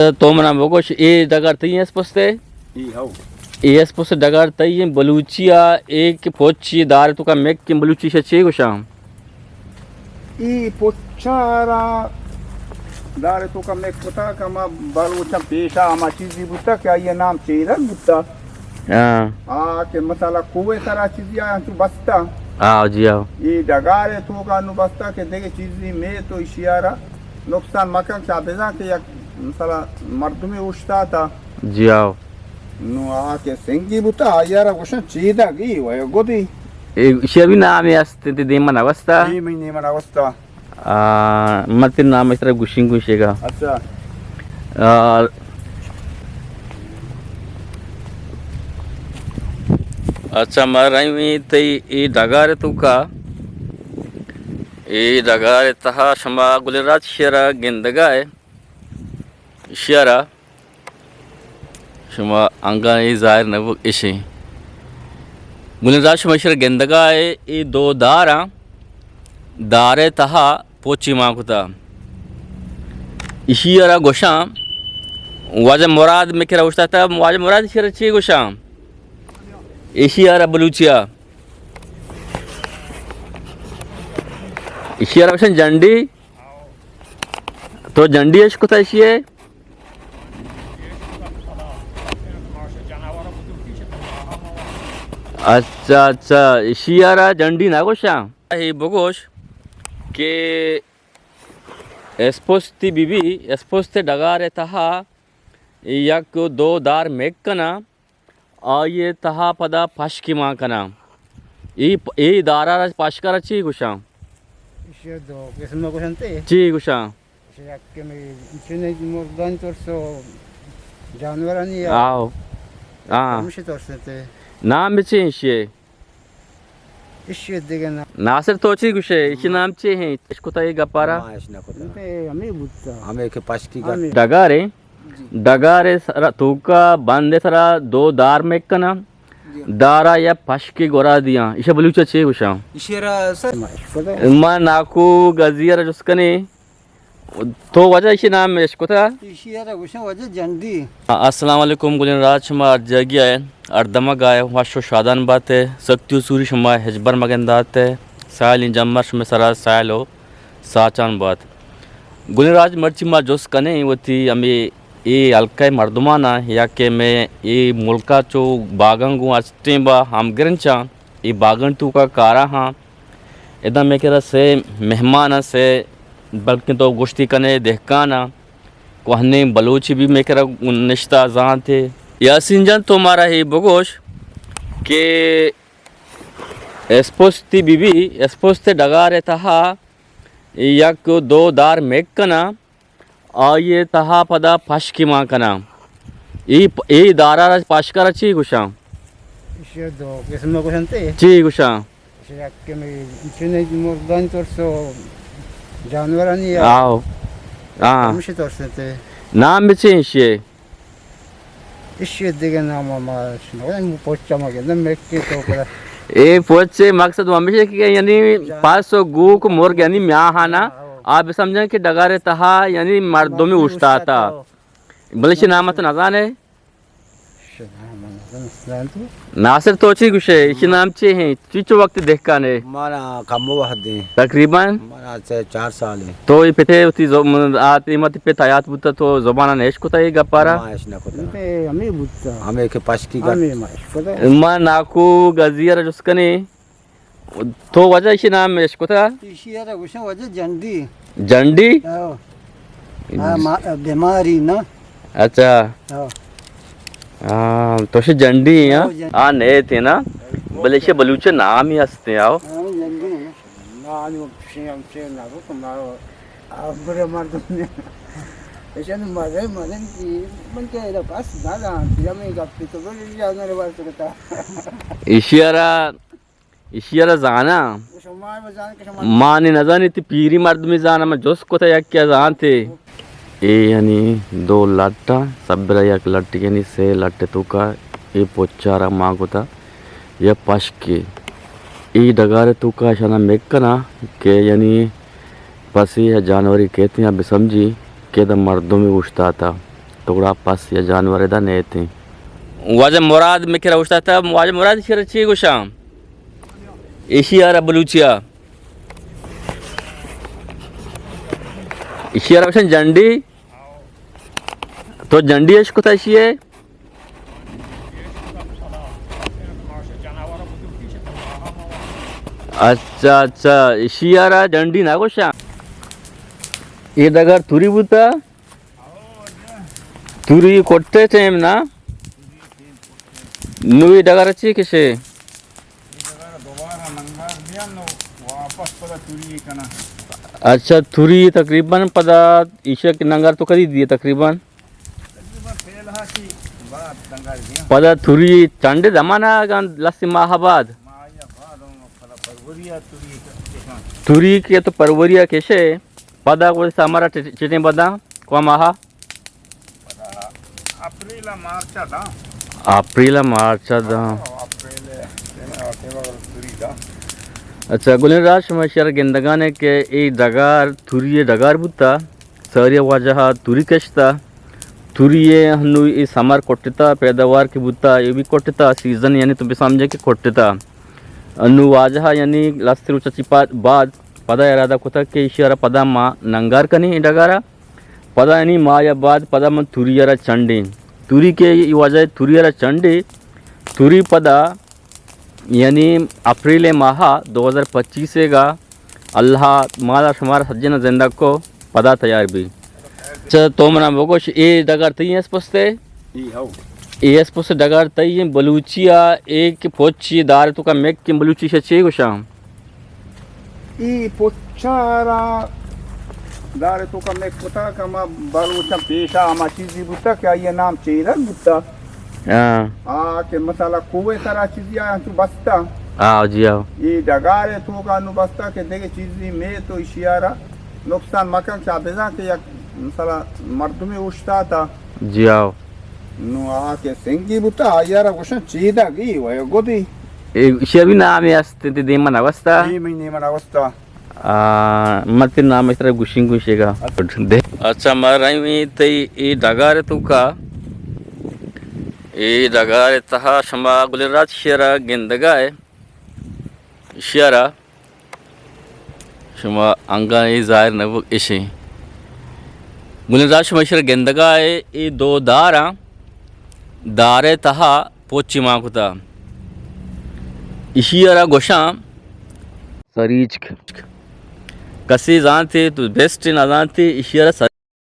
Tomana bogosh e dagar tiyes poste e poste dagar tayin Baluchia ek pochi dar to ka mek kim Baluchi she gosham I pochara dare to ka mek pota kama Balucha pesha ama chizi buta kya ye naam chera buta ke masala kuwe sara chizi ya tu basta जी आओ ये डगारे तो का नुबस्ता के देखे चीज़ी में तो इशियारा नुकसान मकान चाबेजा के या मसाला मर्द में उठता था जी आओ नु आके सिंगी बुता यारा कुछ चीज़ की वह गोदी शेवी नाम यास्ते ते देमन अवस्था ये महीने में अवस्था मतिन नाम इस तरह गुशिंग गुशेगा अच्छा अच्छा मराई ते ई डगारे तुका ई डगारे तहा शमा गुलराज शेरा गेंदगाय शेरा शमा अंगा ई जाहिर नव इशे गुलराज शमा शेरा गेंदगाय ई दो दारा दारे तहा पोची माकुता इशियारा गोशा वाज मुराद में केरा उस्ता था वाज मुराद शेरा ची गोशा इशियारा बलूचिया इशियारा वशन जंडी तो जंडी एश कुता इशिये अच्छा अच्छा इशियारा जंडी ना गोशा हे बगोश के एस्पोस्ती बीबी एस्पोस्ते डगारे तहा यक दो दार मेकना ये तहा पदा पाशकी माँ का नाम ये दारा पाशकारा ची गुशा दो किस्म को संते ची गुशा के में इचने मुर्दान तोरसो जानवर नहीं आओ मुझे तोरसते नाम बिचे इशे इशे देगना नासिर तोची गुशे इशे नाम चे हैं इसको ताये गपारा हमें बुद्धा हमें के पाशकी का डगारे डगारे सरा तूका बांधे सरा दो दार में कना दारा या पशकी गोरा दिया इशे बलूचा चे गुशा इशेरा सर मा नाकू गजियर जुस्कने तो वजह इशे नाम में इसको था इशेरा गुशा वजह जंदी अस्सलाम वालेकुम गुलराज शमा जगिया है अर्दमा गाय वाशो शादान बात है सक्तियो सूरी शमा हजबर मगंदात है साइल इंजमर शमे सरा साइलो साचान बात गुलराज मर्ची मा जोस कने वती हमें ये अलकाय मर्दमाना या के मैं ये मुल्का चो बागंगू अस्ते बा हम गिरंचा ये बागन तू का कारा हाँ इधर मैं कह रहा से मेहमान से बल्कि तो गोश्ती कने देखकाना कोहने बलोची भी मैं कह रहा निश्ता जान थे यासीन जान तो हमारा ही बगोश के एस्पोस्ती बीबी एस्पोस्ते डगा रहता हा यक दो दार मेकना ये तहा पदा पाशकी माँ का नाम ये दारा पाशकारा ची गुशा इशे दो किस्म को संते ची गुशा के में इचने मुर्दान तोरसो जानवर नहीं आओ मुझे तोरसते नाम बिचे इशे इशे देगना मामा शनो पोचा मगे न मेक के तो करा ए पोचे मकसद हमेशा कि यानी 500 गू को मोर यानी म्या हाना आप समझें कि डगारे तहा यानी मर्दों में उठता था बलिश नाम तो नजान है नासिर तोची गुशे इस नाम चे हैं चीचो वक्त देखा ने मारा कमो हदे तकरीबन मारा 4 साल है तो ये पिते उती आती मत पे तायात बुता तो ज़बाना नेश को ताये गपारा हमें बुता हमें के पास की मा नाकू गजियर जुस्कने तो वजह इसी नाम में इसको था इशियारा गुशा वजह जंडी जंडी बीमारी ना अच्छा तो से जंडी है नए थे ना भले से बलूचे नाम ही हंसते आओ इशियारा जाना माँ ने न जानी थी पीरी मर्द में जाना मैं जोश को था या क्या जान थे ये यानी दो लट्टा सब्रा या लट्ट यानी से लट्टे तो का ये पोचारा माँ को था या पश के ये डगारे तो का शाना मेक करना के यानी पसी है जानवरी कहते हैं अब समझी के द मर्दों में उठता था टुकड़ा पास या जानवर दा ने थे वाजे मुराद में के रोस्ता था वाजे मुराद शेर ची गुशाम एशिया बलूचिया एशिया वशन जंडी तो जंडी एश कोता एशिया अच्छा अच्छा एशिया जंडी ना गुशा ये दगर तुरी बुता तुरी कोट्टे चेम ना नुई डगर अच्छी किसे अच्छा तुरी तकरीबन पदा ईशा के नंगर तो करी दिए तकरीबन पदा तुरी चंडे जमाना लस्सी माहाबाद तुरी के तो परवरिया कैसे पदा को हमारा चिटे बदा को माहा अप्रैल मार्च दा अच्छा गुलराज शमशर गेंदगाने के ए डगार तुरी डगार बुता सरिया वजह तुरी कशता तुरी हनु ई समर कोटता पैदावार की बुता ये भी कोटता सीजन यानी तुम समझे कि कोटता अनु वजह यानी लास्ट रुचिपा बाद पदा इरादा कोता के इशारा पदा मा नंगार कनी डगारा पदा यानी मा या बाद पदा मन तुरियारा चंडी तुरी के वजह तुरियारा चंडी तुरी पदा यानी अप्रैल माह 2025 का अल्लाह माला शुमार सज्जन जिंदा को पदा तैयार भी अच्छा तो मना बोगोश ए डगार तई है स्पष्टे ए स्पष्ट डगार तई है बलूचिया एक पोची दार तो का मेक के बलूची से चे गुशाम ई पोचारा दार तो का मेक पता कमा बलूचा पेशा आमा चीजी बुता क्या ये नाम चेरा बुता हाँ के मसाला कोवे सारा चीज़ आया तू बस्ता आओ जी आओ ये डगारे तो का नु बस्ता के देखे चीज़ी में तो इशियारा नुकसान मकान चाबेजा के या मसाला मर्द में उठता था जी आओ नु आ के सिंगी बुता यारा कुछ चीदा की वो गोदी इशिया भी नाम है अस्ते दे मन अवस्था ये महीने मन अवस्था मत नाम इस तरह गुशिंग गुशेगा अच्छा मर रही तई ये डगारे तो का ये डगार तहा शमा गुलराज शेरा गेंदगाय शेरा शमा अंगा ये जाहिर न वो इशे गुलराज शमा शेरा गेंदगाय ये दो दारा दारे तहा पोची माकुता इशियारा गोशा सरीच कसी जानते तो बेस्ट न जानते इशियारा